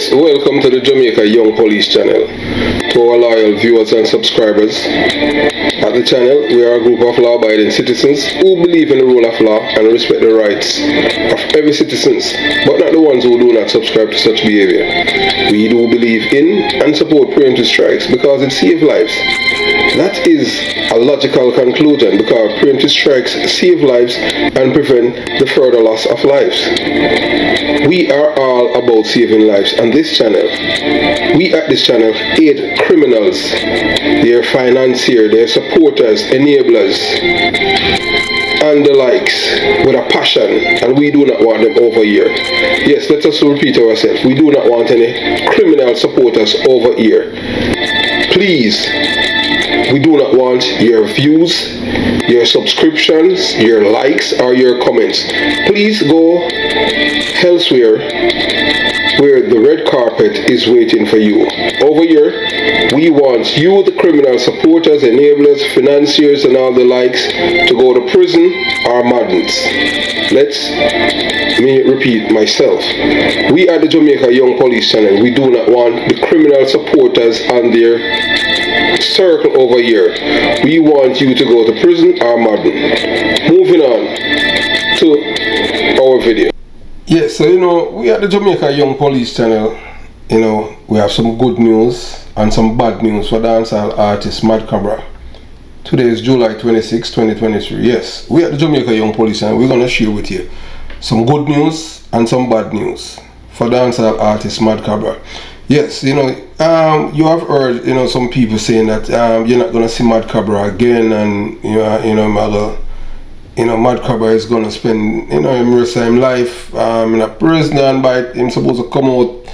Yes, welcome to the Jamaica Young Police channel. To our loyal viewers and subscribers, at the channel we are a group of law-abiding citizens who believe in the rule of law and respect the rights of every citizen, but not the ones who do not subscribe to such behavior. We do believe in and support preemptive strikes because it saves lives. That is a logical conclusion because preemptive strikes save lives and prevent the further loss of lives. We are all about saving lives on this channel. We at this channel aid criminals, their financiers, their supporters, enablers, and the likes with a passion, and we do not want them over here. Yes, let us repeat ourselves. We do not want any criminal supporters over here. Please, we do not want your views, your subscriptions, your likes, or your comments. Please go elsewhere where the red carpet is waiting for you. Over here, we want you, the criminal supporters, enablers, financiers, and all the likes, to go to prison or madness. Let me repeat myself. We at the Jamaica Young Police channel, we do not want the criminal supporters and their circle over here. We want you to go to prison or madden. Moving on to our video. Yes, so we at the Jamaica Young Police channel, we have some good news and some bad news for dancehall artist Mad Cobra. Today is July 26, 2023. Yes, we at the Jamaica Young Police channel, we're going to share with you some good news and some bad news for dancehall artist Mad Cobra. Yes, you have heard, some people saying that you're not going to see Mad Cobra again, and Mad Cobra is going to spend, the rest of his life in a prison, and by him supposed to come out,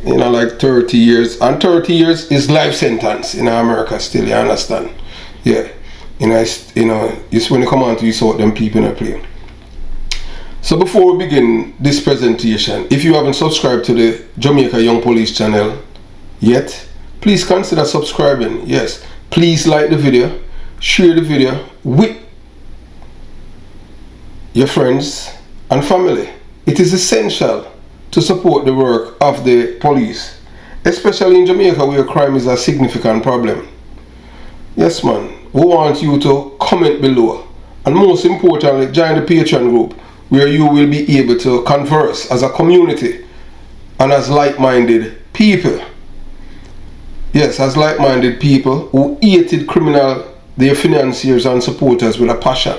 like 30 years. And 30 years is life sentence in America still, you understand? Yeah. It's when you come on to you sort them people in a play. So before we begin this presentation, if you haven't subscribed to the Jamaica Young Police channel yet, please consider subscribing. Yes. Please like the video, share the video with your friends and family. It is essential to support the work of the police, especially in Jamaica where crime is a significant problem. Yes, man, we want you to comment below, and most importantly, join the Patreon group where you will be able to converse as a community and as like-minded people. Yes, as like-minded people who hated their financiers and supporters with a passion.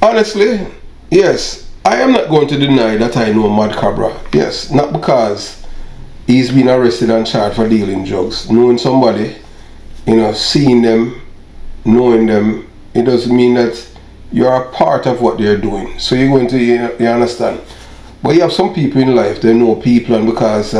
Honestly, yes, I am not going to deny that I know Mad Cobra. Yes, not because he's been arrested and charged for dealing drugs. Knowing somebody, seeing them, knowing them, it doesn't mean that you're a part of what they're doing. So you're going to, you understand. But you have some people in life, they know people, and because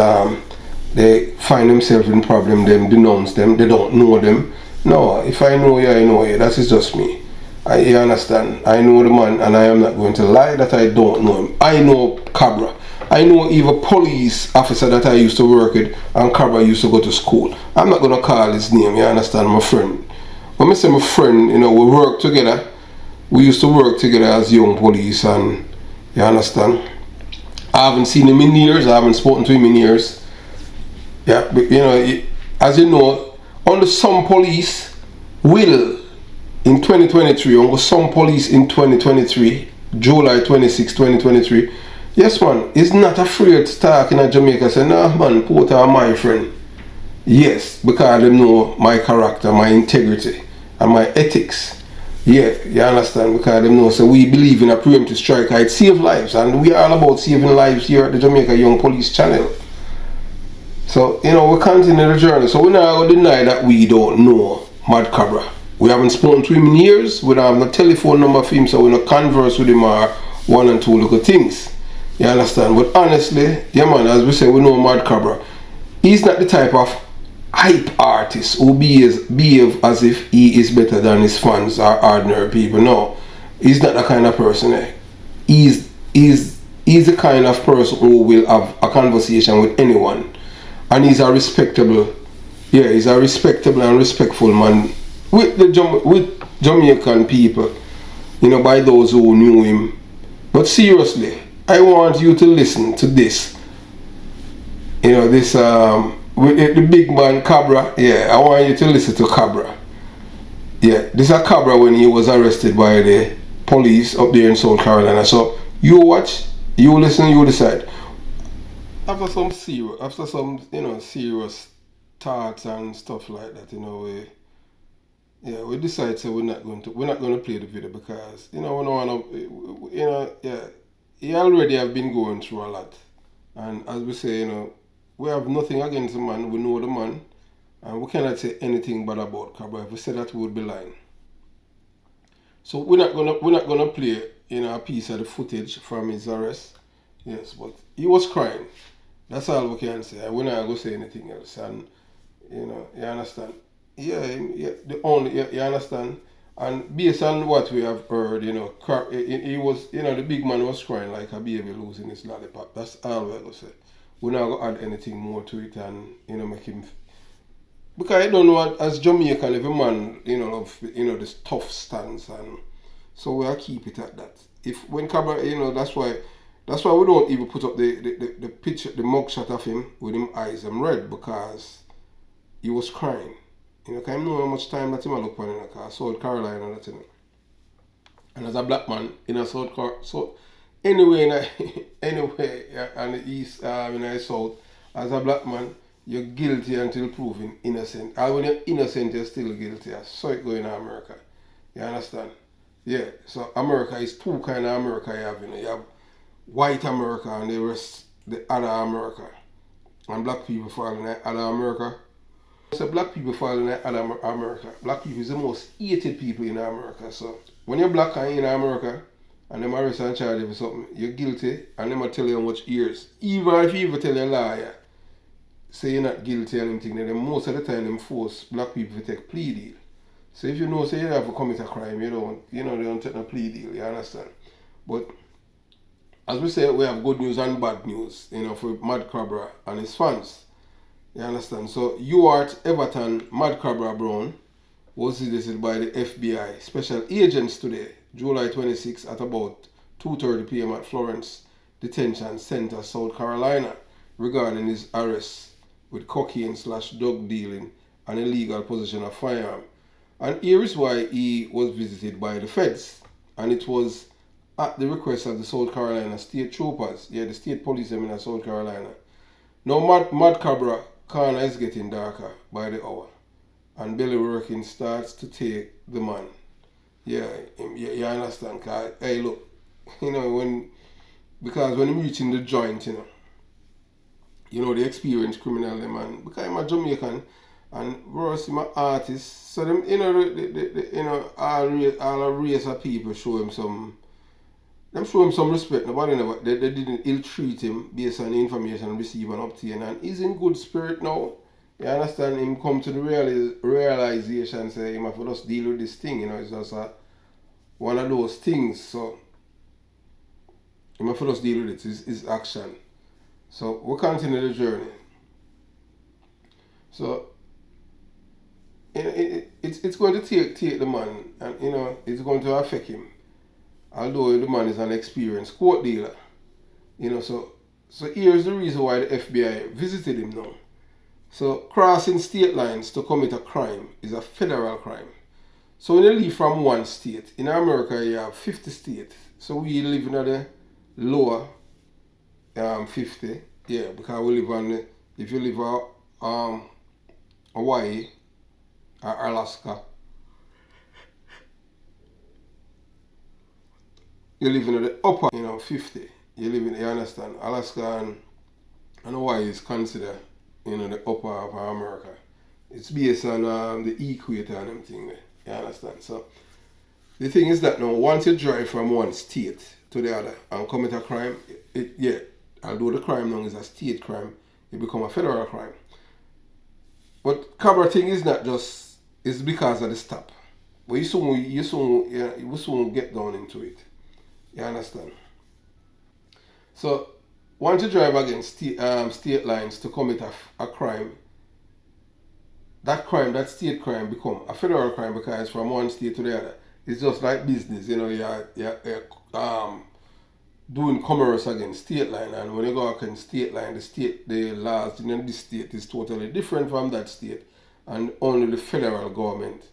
they find themselves in problem, them denounce them, they don't know them. No, if I know you, I know you. That is just me. You understand? I know the man, and I am not going to lie that I don't know him. I know Cobra. I know even police officer that I used to work with, and Cobra used to go to school. I'm not going to call his name, you understand, my friend. When I say my friend, we work together. We used to work together as young police, and you understand? I haven't seen him in years. I haven't spoken to him in years. Yeah, but as you know, under some police will in 2023, or some police in 2023, July 26, 2023, yes man, is not afraid to talk in Jamaica, say, nah man, Porter are my friend. Yes, because they know my character, my integrity, and my ethics. Yeah, you understand, because they know, so we believe in a preemptive strike, it save lives, and we are all about saving lives here at the Jamaica Young Police channel. So, we continue the journey, so we're not going to deny that we don't know Mad Cobra. We haven't spoken to him in years. We don't have no telephone number for him, so we don't converse with him or one and two little things. You understand? But honestly, yeah man, as we say, we know Mad Cobra. He's not the type of hype artist who behave as if he is better than his fans or ordinary people. No, he's not that kind of person. He's the kind of person who will have a conversation with anyone, and he's a respectable and respectful man with Jamaican people, by those who knew him. But seriously, I want you to listen to this You know, this with the big man Cobra. Yeah, I want you to listen to Cobra. Yeah, this is Cobra when he was arrested by the police up there in South Carolina. So you watch, you listen, you decide. After some, serious thoughts and stuff like that, we decide so we're not going to play the video because we don't want to, yeah, he already have been going through a lot, and as we say, we have nothing against the man. We know the man, and we cannot say anything bad about Cabra. If we say that, we would be lying. So we're not gonna play a piece of the footage from his arrest. Yes, but he was crying. That's all we can say. We're not gonna say anything else. And you understand? Yeah. You understand? And based on what we have heard, he was, the big man was crying like a baby losing his lollipop. That's all we're gonna say. We're not gonna add anything more to it and make him. Because I don't know, as Jamaican, every man, love, this tough stance, and so we'll keep it at that. If when Cabra, that's why we don't even put up the picture, the mugshot of him with him eyes red because he was crying. Cause I know how much time that him look on in South Carolina, that and as a black man in a South Carolina, so anyway, anyway, and the east, in the south, as a black man, you're guilty until proven innocent. And when you're innocent, you're still guilty. So it going in America. You understand? Yeah. So America is two kind of America you have. You have white America and the rest, the other America. And black people fall in the other America. So black people fall in the other America. Black people is the most hated people in America. So when you're black and in America and them arrest and charge you for something, you're guilty and them will tell you how much years. Even if you even tell a liar, say you're not guilty and anything, then most of the time them force black people to take plea deal. So if you say you have to commit a crime, they don't take no plea deal, you understand? But as we say, we have good news and bad news, for Mad Cobra and his fans. You understand? So UART Everton Mad Cobra Brown was visited by the FBI special agents today, July 26 at about 2:30 p.m. at Florence Detention Center, South Carolina, regarding his arrest with cocaine/drug dealing and illegal possession of firearm. And here is why he was visited by the feds. And it was at the request of the South Carolina state troopers, the state police in South Carolina. Now Mad Cobra corner is getting darker by the hour. And belly working starts to take the man. Yeah, you understand? Cause, hey, look, because when I'm reaching the joint, the experienced criminal, man, because I'm a Jamaican and Ross is my artist, so them, all a race of people show him some respect. Nobody they didn't ill-treat him based on the information received and obtained, and he's in good spirit now. You understand? Him come to the realization, say him have to just deal with this thing, it's just one of those things, so him have to just deal with it, his action. So we'll continue the journey. So it's going to take the man, and it's going to affect him. Although the man is an experienced court dealer, so here's the reason why the FBI visited him now. So crossing state lines to commit a crime is a federal crime. So when you leave from one state, in America you have 50 states. So we live in the lower 50, because we live if you live Hawaii or Alaska, you live in the upper 50. You understand, Alaska and Hawaii is considered the upper of America. It's based on the equator and everything there. You understand? So the thing is that now once you drive from one state to the other and commit a crime, although the crime now is a state crime, it become a federal crime. But Cobra thing is not just, it's because of the stop. But you soon get down into it. You understand? So once you drive against state lines to commit a crime, that state crime become a federal crime because from one state to the other. It's just like business, doing commerce against state line, and when you go against state line, the laws in this state is totally different from that state, and only the federal government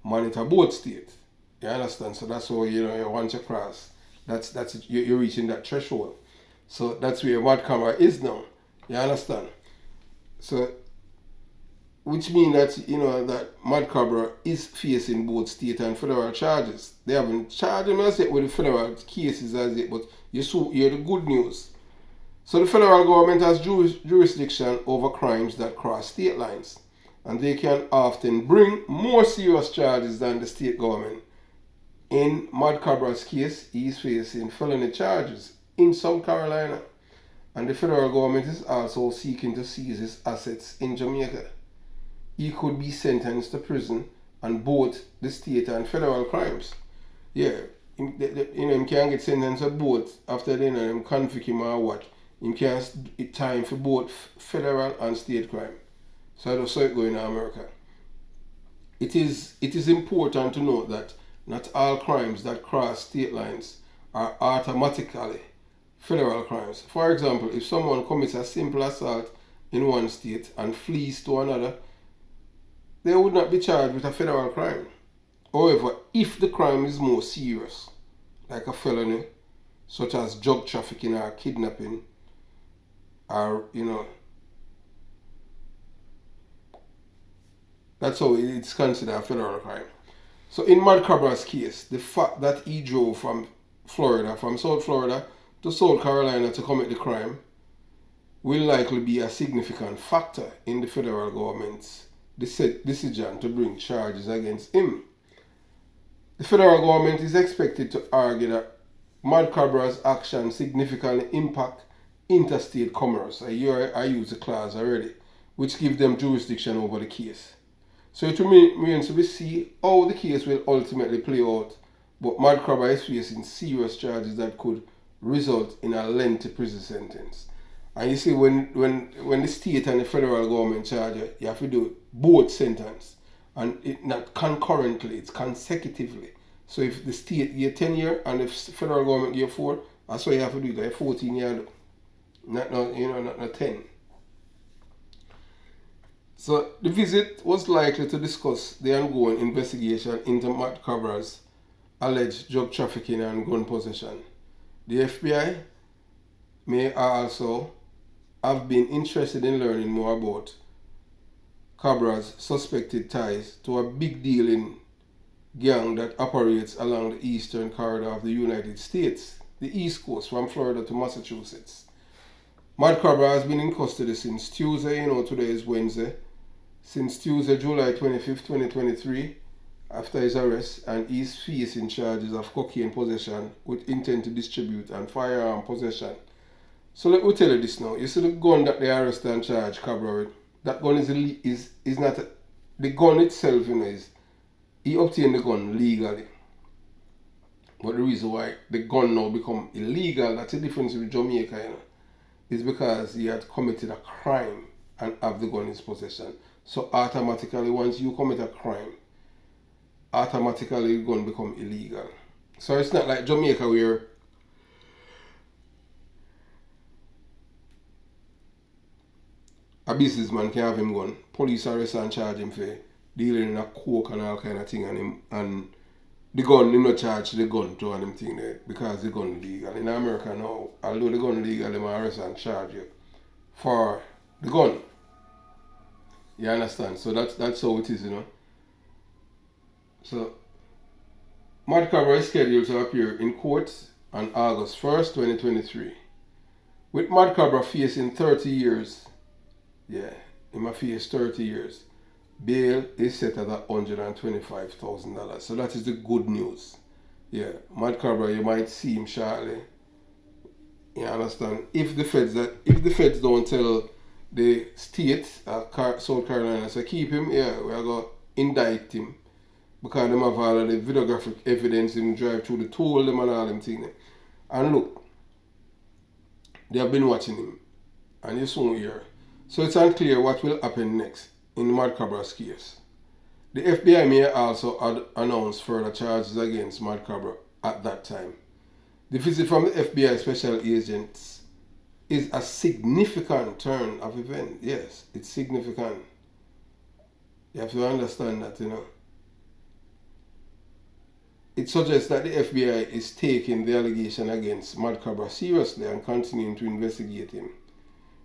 monitor both states. You understand? So that's why once you cross, that's it, you're reaching that threshold. So that's where Mad Cobra is now. You understand? So which means that that Mad Cobra is facing both state and federal charges. They haven't charged him as yet with the federal cases as yet, but you hear the good news. So the federal government has jurisdiction over crimes that cross state lines, and they can often bring more serious charges than the state government. In Mad Cobra's case, he is facing felony charges in South Carolina, and the federal government is also seeking to seize his assets in Jamaica. He could be sentenced to prison on both the state and federal crimes. Yeah, him can get sentenced to both after him convict him or what. Him can time for both federal and state crime. So that's how it goes in America. It is important to note that not all crimes that cross state lines are automatically federal crimes. For example, if someone commits a simple assault in one state and flees to another, they would not be charged with a federal crime. However, if the crime is more serious, like a felony, such as drug trafficking or kidnapping, or that's how it's considered a federal crime. So in Mad Cobra's case, the fact that he drove from South Florida to South Carolina to commit the crime will likely be a significant factor in the federal government's decision to bring charges against him. The federal government is expected to argue that Mad Cobra's actions significantly impact interstate commerce. I use the clause already, which gives them jurisdiction over the case. So it remains to be seen how the case will ultimately play out, but Mad Cobra is facing serious charges that could result in a lengthy prison sentence. And you see, when the state and the federal government charge you, you have to do both sentence. And it not concurrently, it's consecutively. So if the state give 10 years and the federal government give 4, that's why you have to do it. Like 14 years, not 10. So the visit was likely to discuss the ongoing investigation into Mad Cobra's alleged drug trafficking and gun possession. The FBI may also have been interested in learning more about Cobra's suspected ties to a big dealing gang that operates along the eastern corridor of the United States, the East Coast from Florida to Massachusetts. Mad Cobra has been in custody since Tuesday, today is Wednesday, since Tuesday, July 25th, 2023, after his arrest, and he's facing charges of cocaine possession with intent to distribute and firearm possession. So let me tell you this now. You see the gun that they arrest and charge Cobra with? That gun is not the gun itself, is he obtained the gun legally. But the reason why the gun now become illegal, that's the difference with Jamaica, is because he had committed a crime and have the gun in his possession. So automatically, once you commit a crime, automatically the gun become illegal. So it's not like Jamaica where a businessman can have him gun, police arrest and charge him for dealing in a coke and all kind of thing, and the gun, him not charge the gun to him thing there because the gun legal. In America now, although the gun legal, they arrest and charge you for the gun. You understand? So that's how it is, So Mad Cobra is scheduled to appear in court on August 1st, 2023. With Mad Cobra facing 30 years, he might face 30 years. Bail is set at $125,000. So that is the good news. Yeah, Mad Cobra, you might see him shortly. You understand? If the feds don't tell the state, South Carolina, so keep him, we are going to indict him. Because them have all of the videographic evidence, him drive through the toll, them and all them things. And look, they have been watching him. And you soon hear. So it's unclear what will happen next in Mad Cobra's case. The FBI may also announce further charges against Mad Cobra at that time. The visit from the FBI special agents is a significant turn of event. Yes, it's significant. You have to understand that, It suggests that the FBI is taking the allegation against Mad Cobra seriously and continuing to investigate him.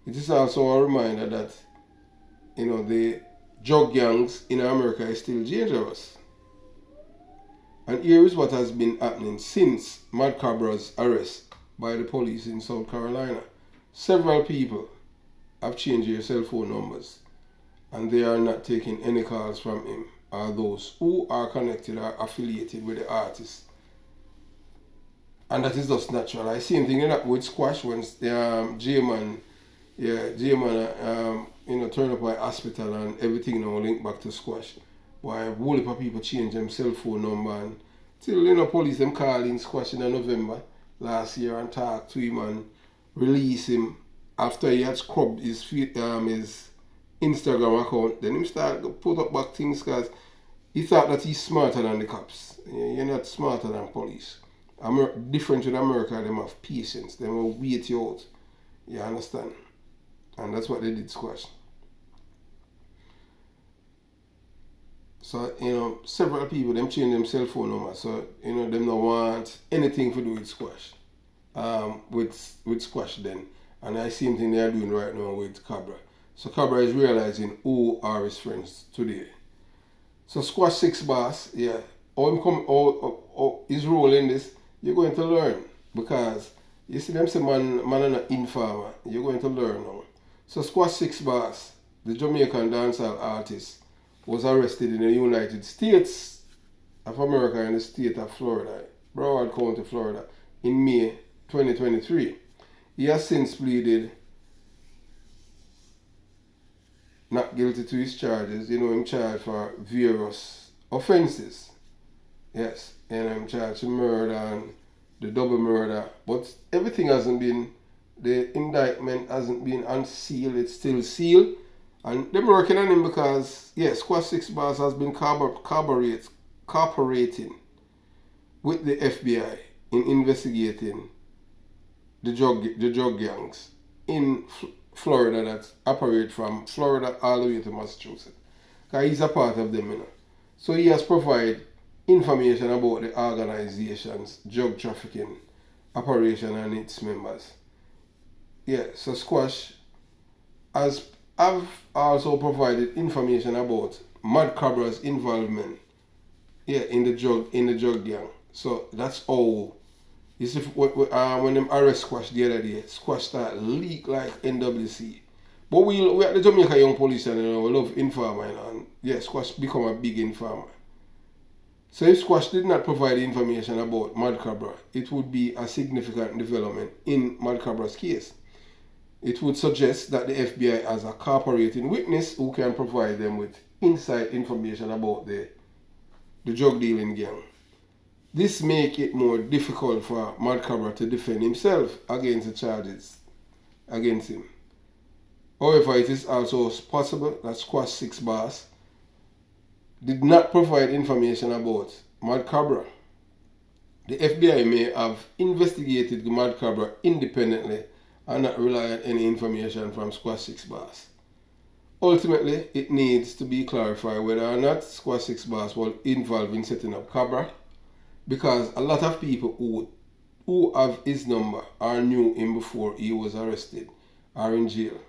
It is also a reminder that, the drug gangs in America is still dangerous. And here is what has been happening since Mad Cobra's arrest by the police in South Carolina. Several people have changed their cell phone numbers, and they are not taking any calls from him or those who are connected or affiliated with the artist. And that is just natural. I same thing with Squash when J-Man, turn up my hospital and everything now link back to Squash. Why a whole heap of people change them cell phone number and till police them calling Squash in November last year and talk to him and release him after he had scrubbed his Instagram account. Then him start to put up back things because he thought that he's smarter than the cops. You're not smarter than police. Different with America, them have patience. They will wait you out. You understand? And that's what they did, Squash. So, several people, them change them cell phone numbers. So, them don't want anything to do with Squash. With Squash then. And I see thing they are doing right now with Cobra. So Cobra is realizing who are his friends today. So Squash 6 boss, yeah. His role in this, you're going to learn. Because you see them say man and an informer. You're going to learn now. So Squash 6 boss, the Jamaican dancehall artist, was arrested in the United States of America in the state of Florida, Broward County, Florida, in May 2023. He has since pleaded not guilty to his charges. Him charged for various offenses. Yes, and I'm charged with murder and the double murder. But everything hasn't been, the indictment hasn't been unsealed, it's still sealed. And they're working on him because, Squash 6 Boss has been cooperating with the FBI in investigating the drug gangs in Florida that operate from Florida all the way to Massachusetts. Because he's a part of them, So he has provided information about the organization's drug trafficking operation and its members. So Squash has also provided information about Mad Cobra's involvement in the drug gang. So that's all. You see, when them arrest Squash the other day, Squash start leak like NWC. But we at the Jamaica Young Police and we love informer and Squash become a big informer. So if Squash did not provide information about Mad Cobra, it would be a significant development in Mad Cobra's case. It would suggest that the FBI has a cooperating witness who can provide them with inside information about the drug dealing gang. This makes it more difficult for Mad Cobra to defend himself against the charges against him. However, it is also possible that Squash 6 Boss did not provide information about Mad Cobra. The FBI may have investigated the Mad Cobra independently and not rely on any information from Squash 6 Boss. Ultimately, it needs to be clarified whether or not Squash 6 Boss was involved in setting up Cobra, because a lot of people who have his number or knew him before he was arrested are in jail.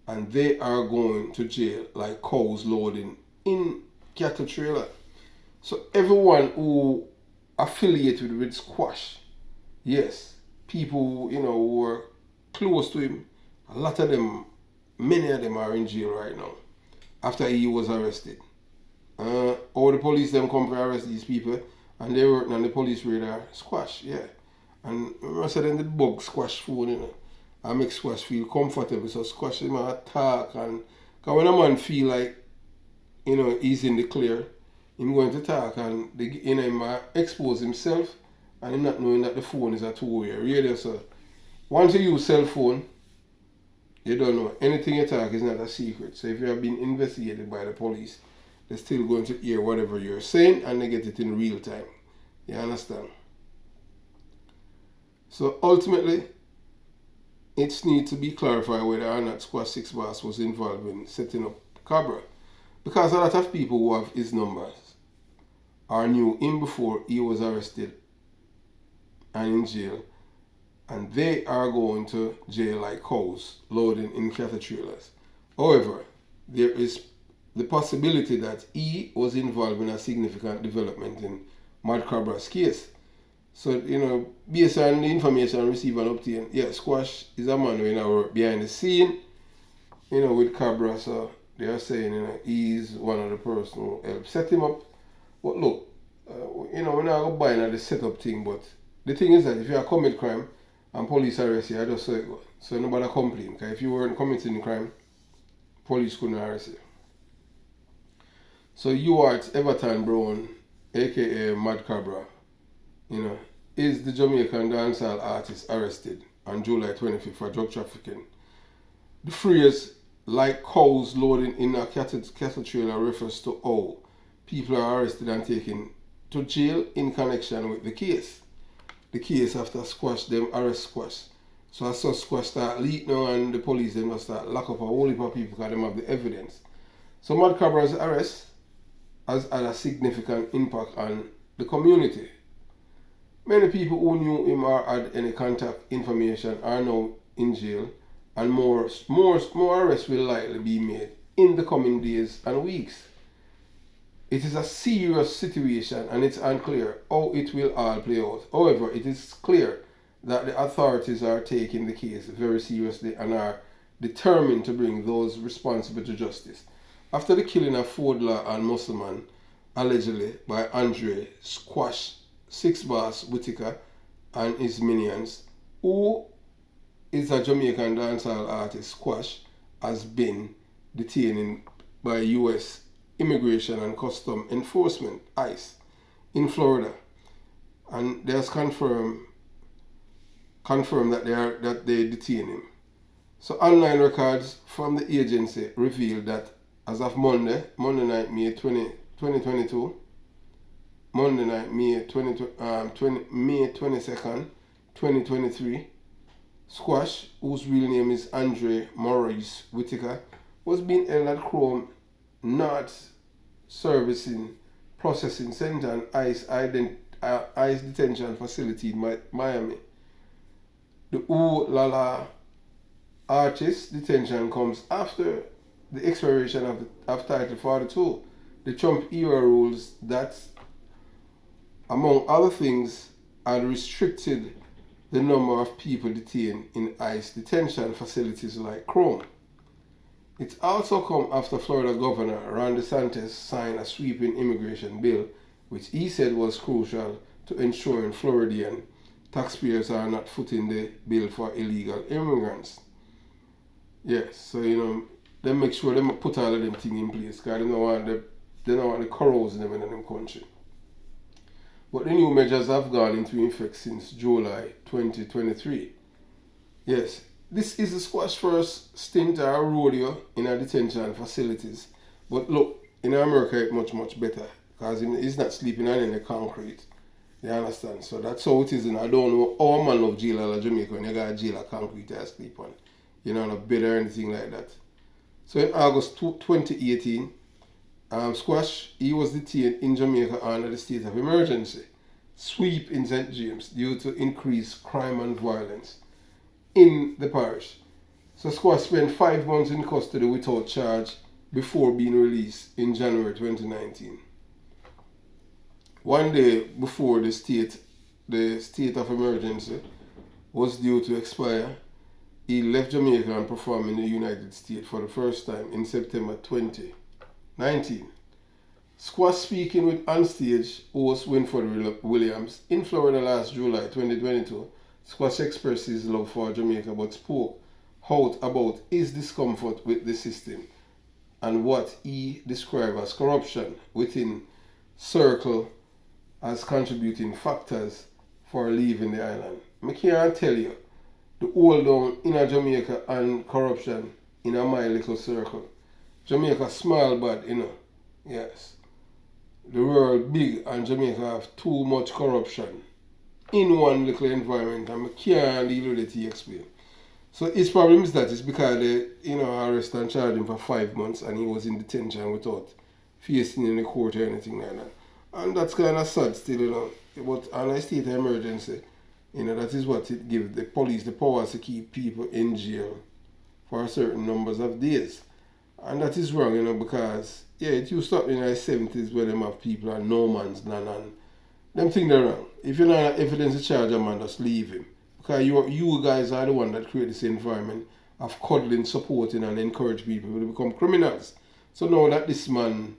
And they are going to jail like cows loading in cattle trailer. So everyone who affiliated with Squash, people who were close to him, a lot of them, many of them are in jail right now after he was arrested. All the police them come to arrest these people and they working on the police radar. Squash, and I said then the bug Squash phone, I make Squash feel comfortable. So Squash him talk, and cause when a man feel like he's in the clear, him going to talk and he might expose himself and him not knowing that the phone is a two-way radio. So once you use cell phone, you don't know. Anything you talk is not a secret. So if you have been investigated by the police, they're still going to hear whatever you're saying and they get it in real time. You understand? So ultimately, it needs to be clarified whether or not Squash 6 Boss was involved in setting up Cobra. Because a lot of people who have his numbers or knew him before he was arrested and in jail, and they are going to jail like cows loading in cattle trailers. However, there is the possibility that he was involved in a significant development in Mad Cobra's case. So, based on the information received and obtained, yeah, Squash is a man who behind the scene, with Cobra. So they are saying, he's one of the person who helped set him up. But look, we're not going to buy the setup thing, but the thing is that if you are commit crime and police arrest you, I just say it go. So nobody complain. Because if you weren't committing crime, police couldn't arrest you. So Ewart Everton Brown, aka Mad Cobra, is the Jamaican dancehall artist arrested on July 25th for drug trafficking. The phrase, like cows loading in a cattle trailer, refers to how people are arrested and taken to jail in connection with the case. The case after Squash, them arrest Squash. So as such, Squash start leak now and the police them must start lock up a whole heap of people because they have the evidence. So Mad Cobra's arrest has had a significant impact on the community. Many people who knew him or had any contact information are now in jail, and more arrests will likely be made in the coming days and weeks. It is a serious situation and it's unclear how it will all play out. However, it is clear that the authorities are taking the case very seriously and are determined to bring those responsible to justice. After the killing of Fodler and Musselman, allegedly by Andre Squash 6 Boss Whitaker and his minions, who is a Jamaican dancehall artist, Squash has been detained by U.S. Immigration and Custom Enforcement, ICE, in Florida, and they has confirmed that they detain him. So online records from the agency revealed that as of Monday night, May 2022, Monday night, May 22nd, 2023, Squash, whose real name is Andre Maurice Whitaker, was being held at Chrome North Processing Center and ICE detention facility in Miami. The Ooh La La artist detention comes after the expiration of Title 42, the Trump era rules that, among other things, had restricted the number of people detained in ICE detention facilities like Chrome. It also come after Florida Governor Ron DeSantis signed a sweeping immigration bill, which he said was crucial to ensuring Floridian taxpayers are not footing the bill for illegal immigrants. Yes, so they make sure they put all of them things in place because they don't want the corrosion them in them country. But the new measures have gone into effect since July 2023. Yes, this is the Squash first stint or rodeo in our detention facilities. But look, in America it's much better because he's not sleeping on any concrete. You understand? So that's how it is. And I don't know how a man of jail in Jamaica when you got a jail of concrete to sleep on. Not a bed or anything like that. So in August 2018, Squash, he was detained in Jamaica under the state of emergency sweep in St. James due to increased crime and violence in the parish. So Squash spent 5 months in custody without charge before being released in January 2019. One day before the state of emergency was due to expire, he left Jamaica and performed in the United States for the first time in September 2019. Squash speaking with onstage host Winford Williams in Florida last July 2022, Squash expressed his love for Jamaica but spoke out about his discomfort with the system and what he described as corruption within Circle as contributing factors for leaving the island. I can't tell you the hold down in Jamaica and corruption in my little circle. Jamaica small but yes. The world big and Jamaica have too much corruption in one little environment and I can't deal with it, he explained. So his problem is that it's because they, arrest and charge him for 5 months and he was in detention without facing any court or anything like that. And that's kind of sad still, But on a state of emergency, that is what it gives the police the power to keep people in jail for certain numbers of days. And that is wrong, because, it used to happen in the 70s where them have people on no man's land and them think they're wrong. If you're not have evidence to charge a man, just leave him. Because you guys are the one that create this environment of cuddling, supporting and encourage people to become criminals. So now that this man,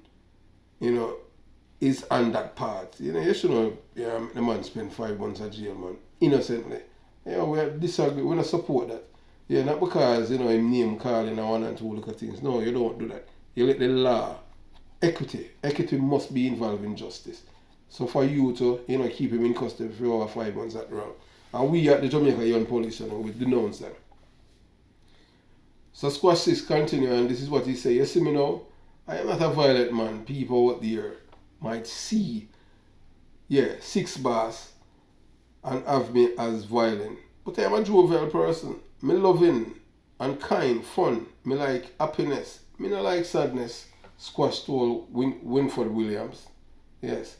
is on that part, you should know the man spent 5 months in jail, man, innocently. We disagree, we don't support that. Not because, him name calling and one and two look at things. No, you don't do that. You let the law, equity must be involved in justice. So for you to, keep him in custody for over 5 months, that's wrong. And we at the Jamaica Young Police, we denounce that. So Squash 6 continue, and this is what he say. You see me now? I am not a violent man. People out there might see, 6 bars and have me as violent. But I am a jovial person. Me loving and kind, fun. Me like happiness. Me not like sadness. Squash told Winford Williams. Yes.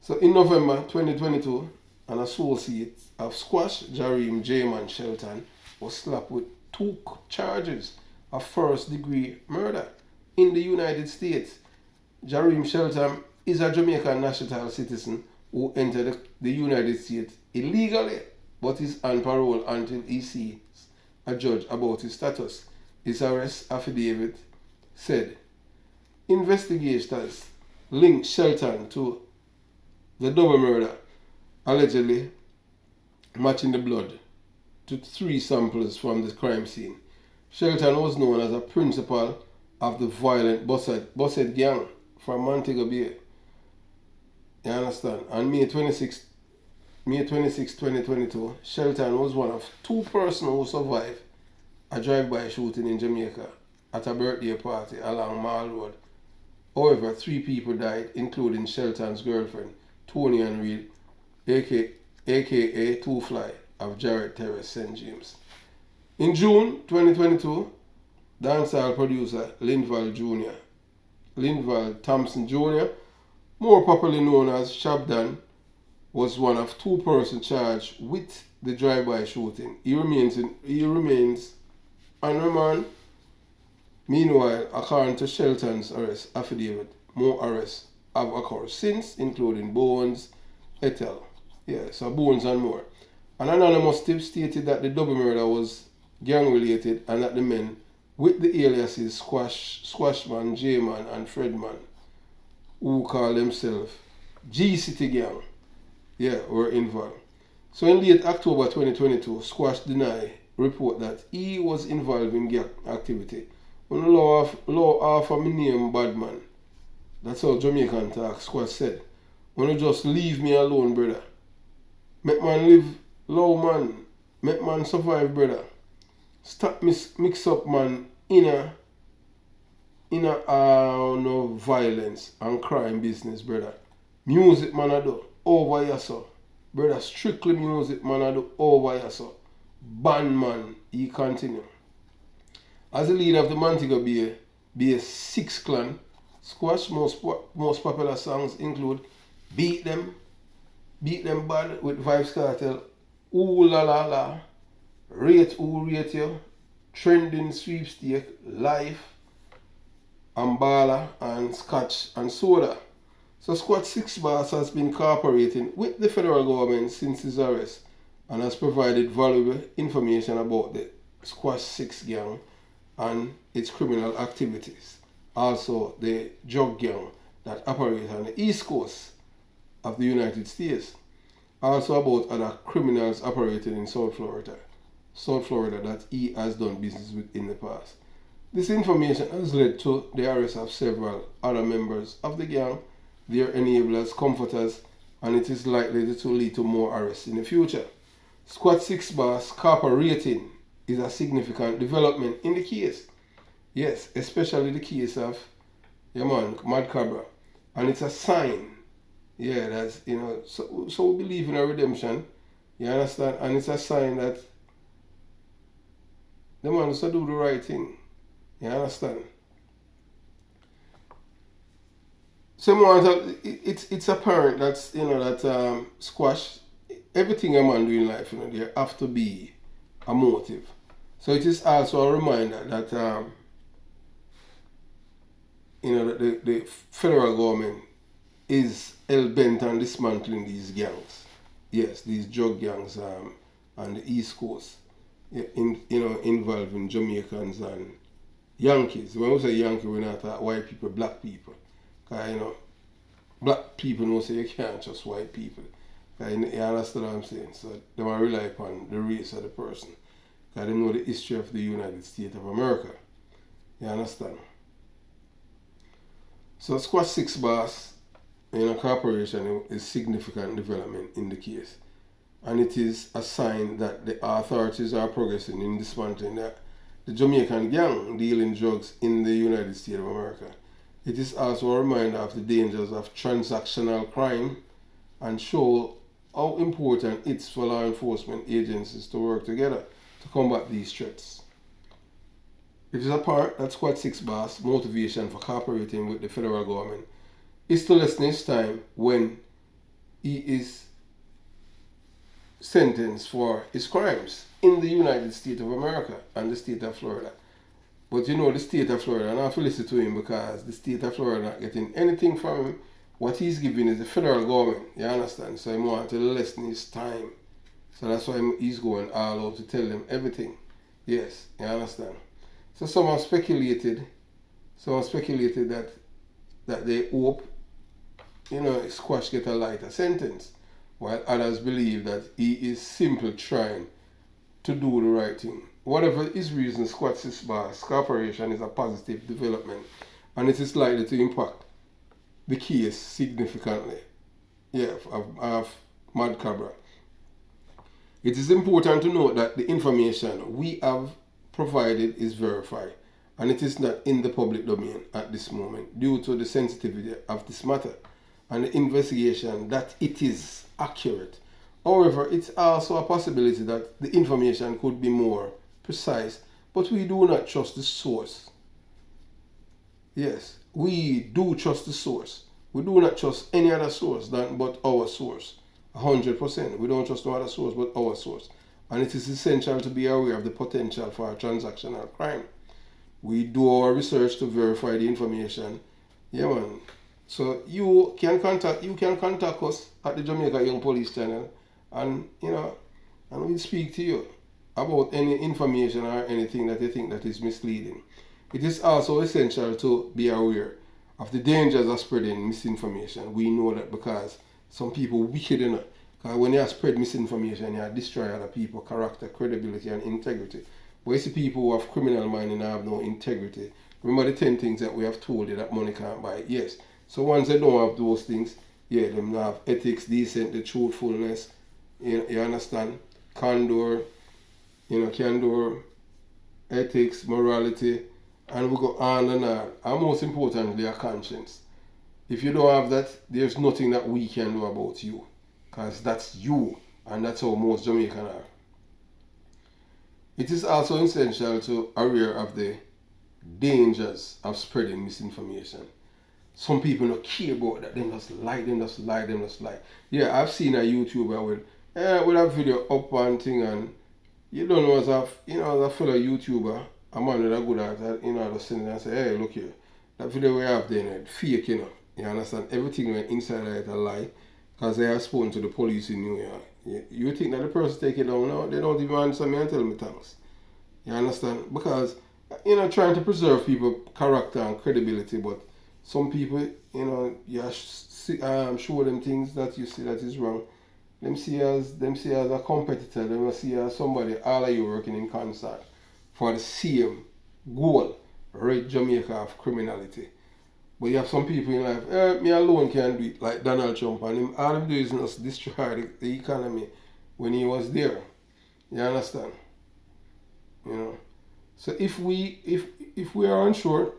So in November 2022, an associate of Squash, Jareem J-Man Shelton, was slapped with 2 charges of first-degree murder in the United States. Jareem Shelton is a Jamaican national citizen who entered the United States illegally, but is on parole until he sees a judge about his status. His arrest affidavit said investigators linked Shelton to the double murder, allegedly matching the blood to 3 samples from the crime scene. Shelton was known as a principal of the violent Bossett gang from Montego Bay. You understand? On May 26, 2022, Shelton was one of 2 persons who survived a drive-by shooting in Jamaica at a birthday party along Mall Road. However, 3 people died, including Shelton's girlfriend, Tony and Reed, aka Two Fly, of Jarrett Terrace, St. James. In June 2022, dancehall producer Linval Thompson Jr., more popularly known as Shabdan, was one of 2 persons charged with the drive-by shooting. He remains on remand. Meanwhile, according to Shelton's arrest affidavit, more arrests have occurred since, including Bones, Ethel. So Bones and more. An anonymous tip stated that the double murder was gang-related and that the men with the aliases Squashman, J-Man and Fredman, who call themselves G-City Gang, were involved. So in late October 2022, Squash denied report that he was involved in gang activity. On the law of a name Badman. That's how Jamaican talk. Squash said, "When you just leave me alone, brother. Make man live low, man. Make man survive, brother. Stop mix up, man, in no violence and crime business, brother. Music, man, I do over here, so. Brother, strictly music, man, I do over here, so. Band, man," he continued. As the leader of the Montego Bay 6 clan, Squash most popular songs include Beat Them Bad with Vibes Cartel, Ooh La La La, Rate Who Rate You, Trending Sweepstake, Life, Ambala, and Scotch and Soda. So Squad 6 Boss has been cooperating with the federal government since his arrest and has provided valuable information about the Squad 6 gang and its criminal activities. Also, the drug gang that operate on the east coast of the United States. Also about other criminals operating in South Florida that he has done business with in the past. This information has led to the arrest of several other members of the gang, their enablers, comforters, and it is likely to lead to more arrests in the future. Squad 6 Boss cooperating is a significant development in the case. Yes, especially the case of Mad Cobra. And it's a sign, that's, so we believe in a redemption. You understand? And it's a sign that the man wants to do the right thing. You understand? It's apparent that's that squash everything a man do in life, there have to be a motive. So it is also a reminder that that the federal government is hell bent on dismantling these gangs. Yes, these drug gangs on the East Coast, involving Jamaicans and Yankees. When we say Yankee, we're not talking white people, black people. Cause black people know say you can't trust white people. You understand what I'm saying? So they will rely upon the race of the person. Because they know the history of the United States of America. You understand? So Squad 6 boss corporation is significant development in the case. And it is a sign that the authorities are progressing in dismantling the Jamaican gang dealing drugs in the United States of America. It is also a reminder of the dangers of transactional crime and show how important it is for law enforcement agencies to work together to combat these threats. It is apparent that Squad 6 boss' motivation for cooperating with the federal government is to lessen his time when he is sentenced for his crimes in the United States of America and the state of Florida. But the state of Florida, and I have to listen to him because the state of Florida not getting anything from him. What he's giving is the federal government, you understand? So he wants to lessen his time. So that's why he's going all out to tell them everything. Yes, you understand? So someone speculated that they hope, Squash get a lighter sentence, while others believe that he is simply trying to do the right thing. Whatever his reason, Squad 6 boss corporation is a positive development, and it is likely to impact the case significantly. Of Mad Cobra. It is important to note that the information we have provided is verified, and it is not in the public domain at this moment due to the sensitivity of this matter and the investigation that it is accurate. However, it's also a possibility that the information could be more precise, but we do not trust the source. Yes, we do trust the source. We do not trust any other source but our source. 100%. We don't trust no other source but our source. And it is essential to be aware of the potential for transactional crime. We do our research to verify the information. Yeah, man. So you can contact us at the Jamaica Young Police Channel, and we'll speak to you about any information or anything that you think that is misleading. It is also essential to be aware of the dangers of spreading misinformation. We know that because some people wicked enough. Because when you spread misinformation, you destroy other people's character, credibility, and integrity. But you see people who have criminal mind and have no integrity. Remember the 10 things that we have told you that money can't buy? Yes. So once they don't have those things, them have ethics, decency, truthfulness, you understand? Candor, ethics, morality, and we go on and on. And most importantly, a conscience. If you don't have that, there's nothing that we can do about you. Because that's you, and that's how most Jamaicans are. It is also essential to be aware of the dangers of spreading misinformation. Some people don't care about that. They just lie. Yeah, I've seen a YouTuber with a video up one thing, and you don't know as a fellow YouTuber, a man with a good heart, I'll send it and say, hey, look here, that video we have there, fake, you understand? Everything went inside of it a lie, because they have spoken to the police in New York. You think that the person take it down now? They don't even answer me and tell me thanks. You understand? Because, trying to preserve people's character and credibility, but some people, you show them things that you see that is wrong. Them see as a competitor. Them see as somebody, all of you working in concert for the same goal, rid Jamaica of criminality. But you have some people in life, me alone can do it, like Donald Trump, and all he do is just destroy the economy when he was there. You understand? So if we are unsure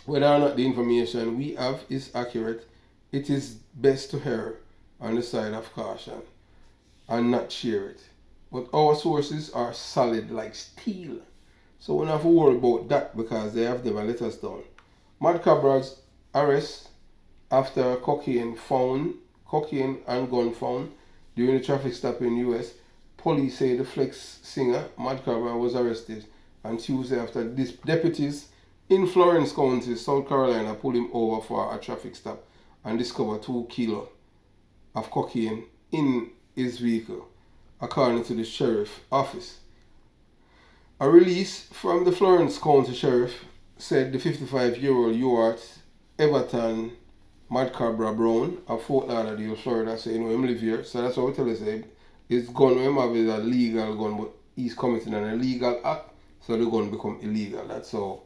whether or not the information we have is accurate, it is best to err on the side of caution. and not share it. But our sources are solid like steel. So we don't have to worry about that because they have never let us down. Mad Cobra's arrest after cocaine and gun found during a traffic stop in the US. Police say the Flex singer Mad Cobra was arrested on Tuesday after deputies in Florence County, South Carolina, pulled him over for a traffic stop and discovered 2 kilos of cocaine in his vehicle, according to the sheriff's office. A release from the Florence County Sheriff said the 55-year-old UART Everton Mad Cobra Brown of Fort Lauderdale, Florida, so him live here. So that's what we tell us. His gun him have is a legal gun, but he's committing an illegal act, so the gun become illegal. That's how.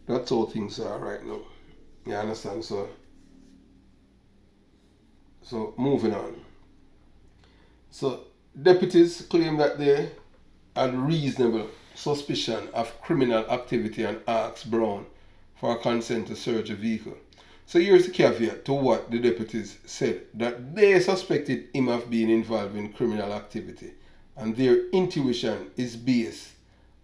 That's how things are right now. You understand? So moving on. So deputies claim that they had reasonable suspicion of criminal activity and asked Brown for consent to search a vehicle. So here's the caveat to what the deputies said, that they suspected him of being involved in criminal activity, and their intuition is based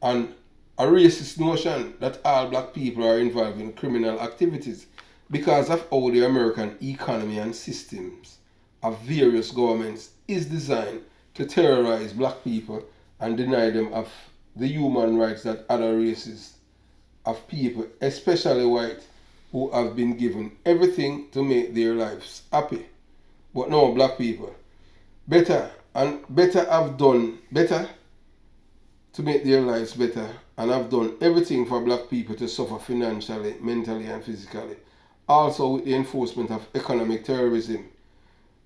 on a racist notion that all black people are involved in criminal activities because of how the American economy and systems of various governments is designed to terrorize black people and deny them of the human rights that other races of people, especially white, who have been given everything to make their lives happy. But no, black people, better have done better to make their lives better, and have done everything for black people to suffer financially, mentally, and physically. Also with the enforcement of economic terrorism.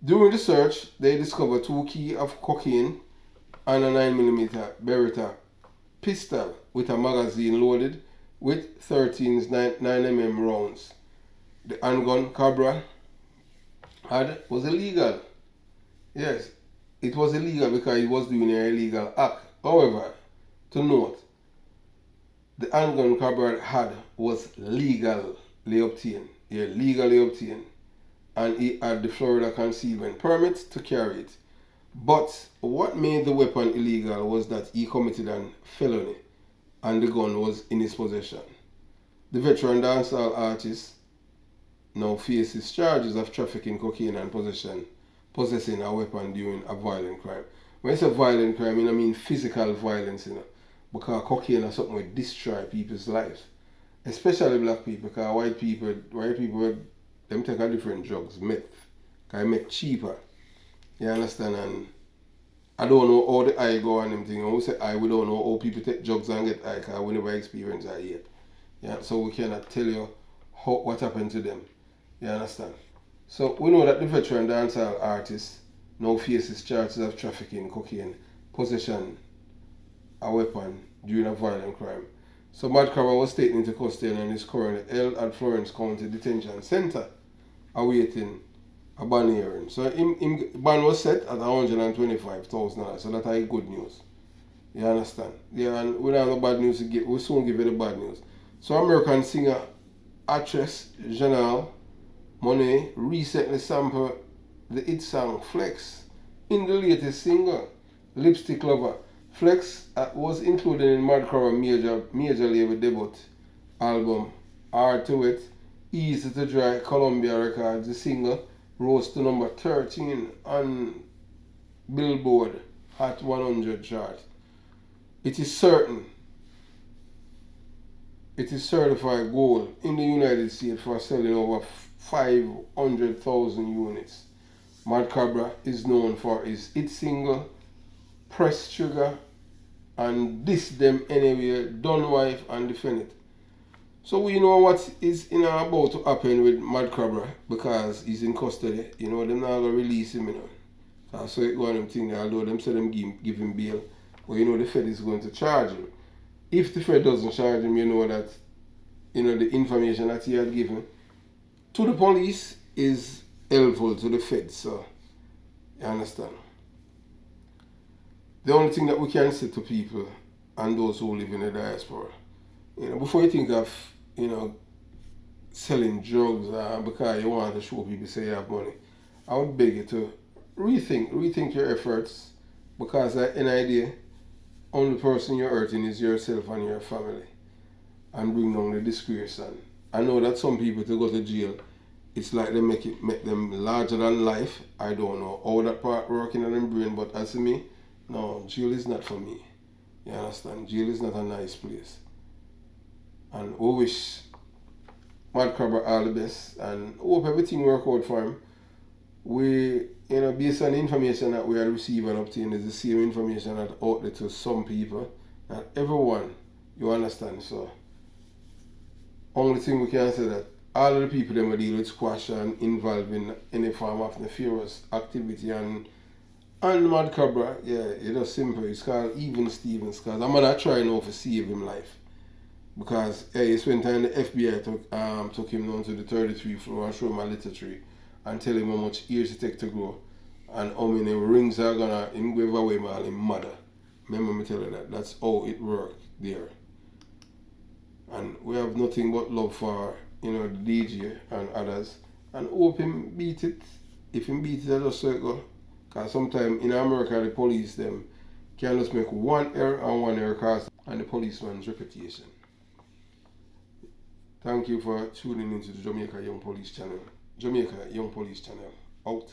During the search, they discovered 2 kilos of cocaine and a 9mm Beretta pistol with a magazine loaded with 13 9mm rounds. The handgun Cobra had was illegal. Yes, it was illegal because it was doing an illegal act. However, to note, the handgun Cobra had was legally obtained. Yeah, legally obtained. And he had the Florida concealment permit to carry it. But what made the weapon illegal was that he committed a felony and the gun was in his possession. The veteran dancehall artist now faces charges of trafficking cocaine and possessing a weapon during a violent crime. When I say violent crime, I mean physical violence, because cocaine is something that destroy people's lives, especially black people, because white people, them take a different drugs, meth, because meth cheaper. You understand? And I don't know how the eye go on them thing. When we say eye, we don't know how people take drugs and get eye, because we never experience that yet. Yeah, so we cannot tell you what happened to them. You understand? So we know that the veteran dancehall artist now faces charges of trafficking cocaine, possession a weapon during a violent crime. So Mad Cobra was taken into custody and is currently held at Florence County Detention Center, awaiting a bond hearing. So him bond was set at $125,000. So that is good news. You understand? Yeah, and we don't have no bad news to give. We'll soon give you the bad news. So American singer, actress Janelle Monáe recently sampled the hit song Flex in the latest single, Lipstick Lover. Flex was included in Mad Cobra major label debut album, Hard to It, Easy to Dry, Columbia Records. The single rose to number 13 on Billboard Hot 100 chart. It is certified gold in the United States for selling over 500,000 units. Mad Cobra is known for his hit single, Press Trigger, and Diss Them Anywhere, Done Wife, and Defend It. So we know what is about to happen with Mad Cobra because he's in custody. They're not going to release him, So it one of them thing, although them say them give him bail, but the Fed is going to charge him. If the Fed doesn't charge him, that the information that he had given to the police is helpful to the Fed. So you understand? The only thing that we can say to people and those who live in the diaspora, before you think of, selling drugs because you want to show people say you have money, I would beg you to rethink your efforts, because at any idea, only person you're hurting is yourself and your family, and bring down the disgrace. And I know that some people to go to jail, it's like they make them larger than life. I don't know how that part working in them brain, but as for me, no, jail is not for me. You understand? Jail is not a nice place. And we wish Mad Cobra all the best and hope everything work out for him. We, based on the information that we are receiving and obtaining, is the same information that out there to some people, not everyone. You understand? So, only thing we can say that all of the people that deal with squash and involved in any form of nefarious activity and Mad Cobra, yeah, it's just simple. It's called Even Stevens, because I'm gonna try now to save him life. Because he spent time the FBI took him down to the 33rd floor and showed him a little tree and tell him how much years it take to grow and how many rings are gonna give away my mother. Remember me tell you that. That's how it worked there. And we have nothing but love for the DJ and others, and hope him beat it. If him beat it, I just so it go. Cause sometimes in America the police them can just make one error and one error cause and the policeman's reputation. Thank you for tuning into the Jamaica Young Police channel. Jamaica Young Police channel. Out.